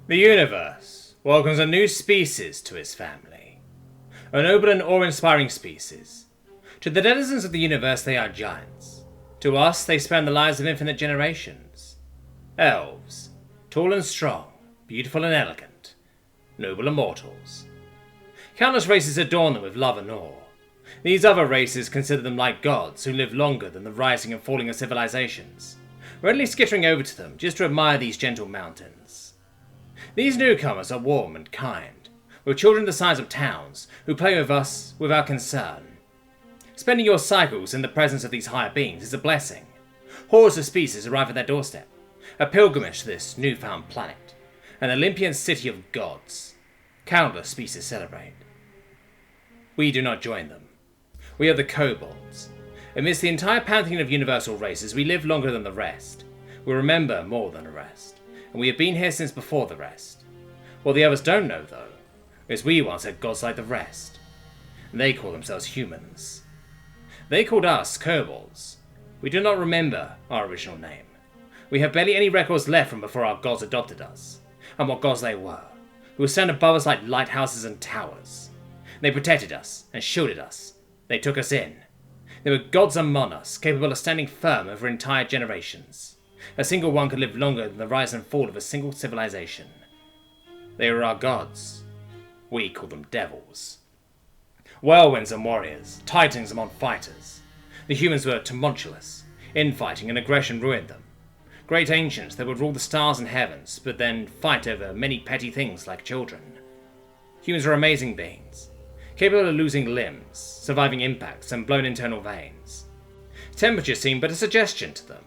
The universe welcomes a new species to its family. A noble and awe-inspiring species. To the denizens of the universe they are giants. To us they span the lives of infinite generations. Elves, tall and strong, beautiful and elegant, noble immortals. Countless races adorn them with love and awe. These other races consider them like gods who live longer than the rising and falling of civilizations, readily skittering over to them just to admire these gentle mountains. These newcomers are warm and kind, with children the size of towns who play with us without concern. Spending your cycles in the presence of these higher beings is a blessing. Hordes of species arrive at their doorstep, a pilgrimage to this newfound planet, an Olympian city of gods. Countless species celebrate. We do not join them. We are the kobolds. Amidst the entire pantheon of universal races, we live longer than the rest. We remember more than the rest, and we have been here since before the rest. What the others don't know, though, is we once had gods like the rest. They call themselves humans. They called us kobolds. We do not remember our original name. We have barely any records left from before our gods adopted us, and what gods they were, who would stand above us like lighthouses and towers. They protected us and shielded us. They took us in. They were gods among us, capable of standing firm over entire generations. A single one could live longer than the rise and fall of a single civilization. They were our gods. We call them devils. Whirlwinds and warriors, titans among fighters. The humans were tumultuous. Infighting and aggression ruined them. Great ancients that would rule the stars and heavens, but then fight over many petty things like children. Humans are amazing beings, capable of losing limbs, surviving impacts, and blown internal veins. Temperature seemed but a suggestion to them,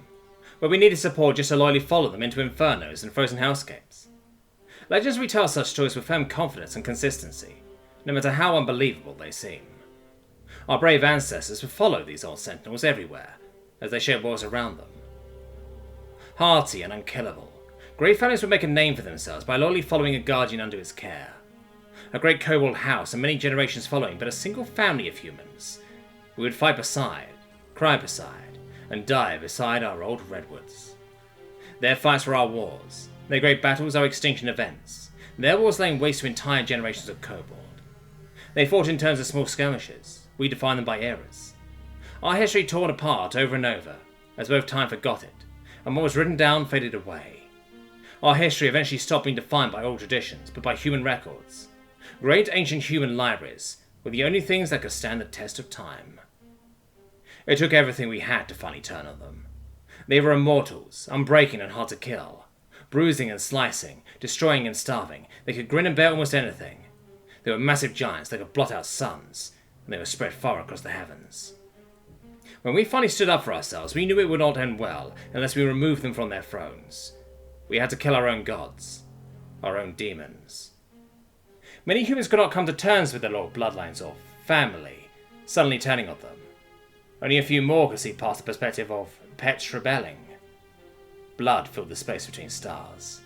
where we needed support just to loyally follow them into infernos and frozen hellscapes. Legends retell such stories with firm confidence and consistency, no matter how unbelievable they seem. Our brave ancestors would follow these old sentinels everywhere, as they shaped wars around them. Hearty and unkillable, great families would make a name for themselves by loyally following a guardian under his care. A great kobold house and many generations following, but a single family of humans. We would fight beside, cry beside, and die beside our old redwoods. Their fights were our wars, their great battles our extinction events, their wars laying waste to entire generations of kobold. They fought in terms of small skirmishes, we defined them by eras. Our history torn apart over and over, as both time forgot it, and what was written down faded away. Our history eventually stopped being defined by old traditions, but by human records. Great ancient human libraries were the only things that could stand the test of time. It took everything we had to finally turn on them. They were immortals, unbreaking and hard to kill. Bruising and slicing, destroying and starving, they could grin and bear almost anything. They were massive giants that could blot out suns, and they were spread far across the heavens. When we finally stood up for ourselves, we knew it would not end well unless we removed them from their thrones. We had to kill our own gods, our own demons. Many humans could not come to terms with their old bloodlines or family suddenly turning on them. Only a few more could see past the perspective of pets rebelling. Blood filled the space between stars.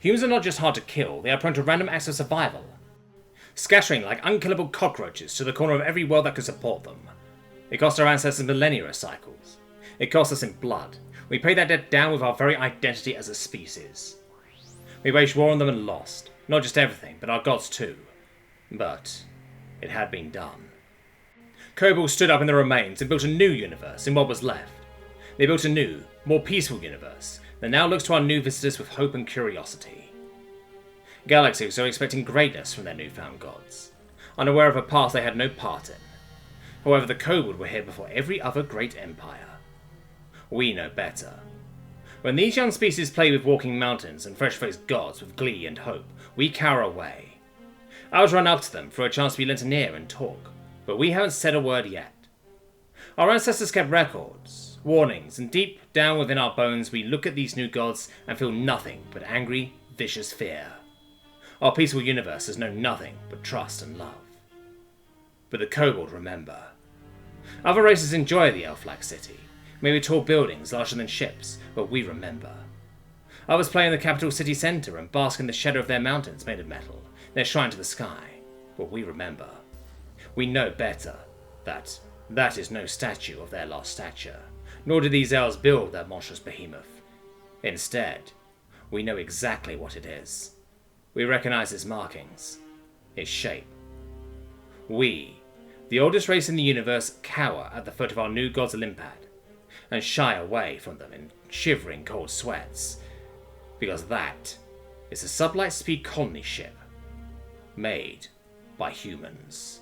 Humans are not just hard to kill, they are prone to random acts of survival, scattering like unkillable cockroaches to the corner of every world that could support them. It cost our ancestors millennia of cycles. It cost us in blood. We paid that debt down with our very identity as a species. We waged war on them and lost. Not just everything, but our gods too. But it had been done. Kobolds stood up in the remains and built a new universe in what was left. They built a new, more peaceful universe that now looks to our new visitors with hope and curiosity. Galaxies are expecting greatness from their newfound gods, unaware of a path they had no part in. However, the kobold were here before every other great empire. We know better. When these young species play with walking mountains and fresh-faced gods with glee and hope, we cower away. Ours run up to them for a chance to be lent an ear and talk, but we haven't said a word yet. Our ancestors kept records, warnings, and deep down within our bones we look at these new gods and feel nothing but angry, vicious fear. Our peaceful universe has known nothing but trust and love. But the kobold remember. Other races enjoy the elf-like city, maybe tall buildings larger than ships, but we remember. Others play in the capital city centre and bask in the shadow of their mountains made of metal, their shrine to the sky, but we remember. We know better. That is no statue of their lost stature, nor did these elves build that monstrous behemoth. Instead, We know exactly what it is. We recognize its markings, its shape. We, the oldest race in the universe, cower at the foot of our new gods Olympad, and shy away from them in shivering cold sweats, because that is a sublight speed colony ship made by humans.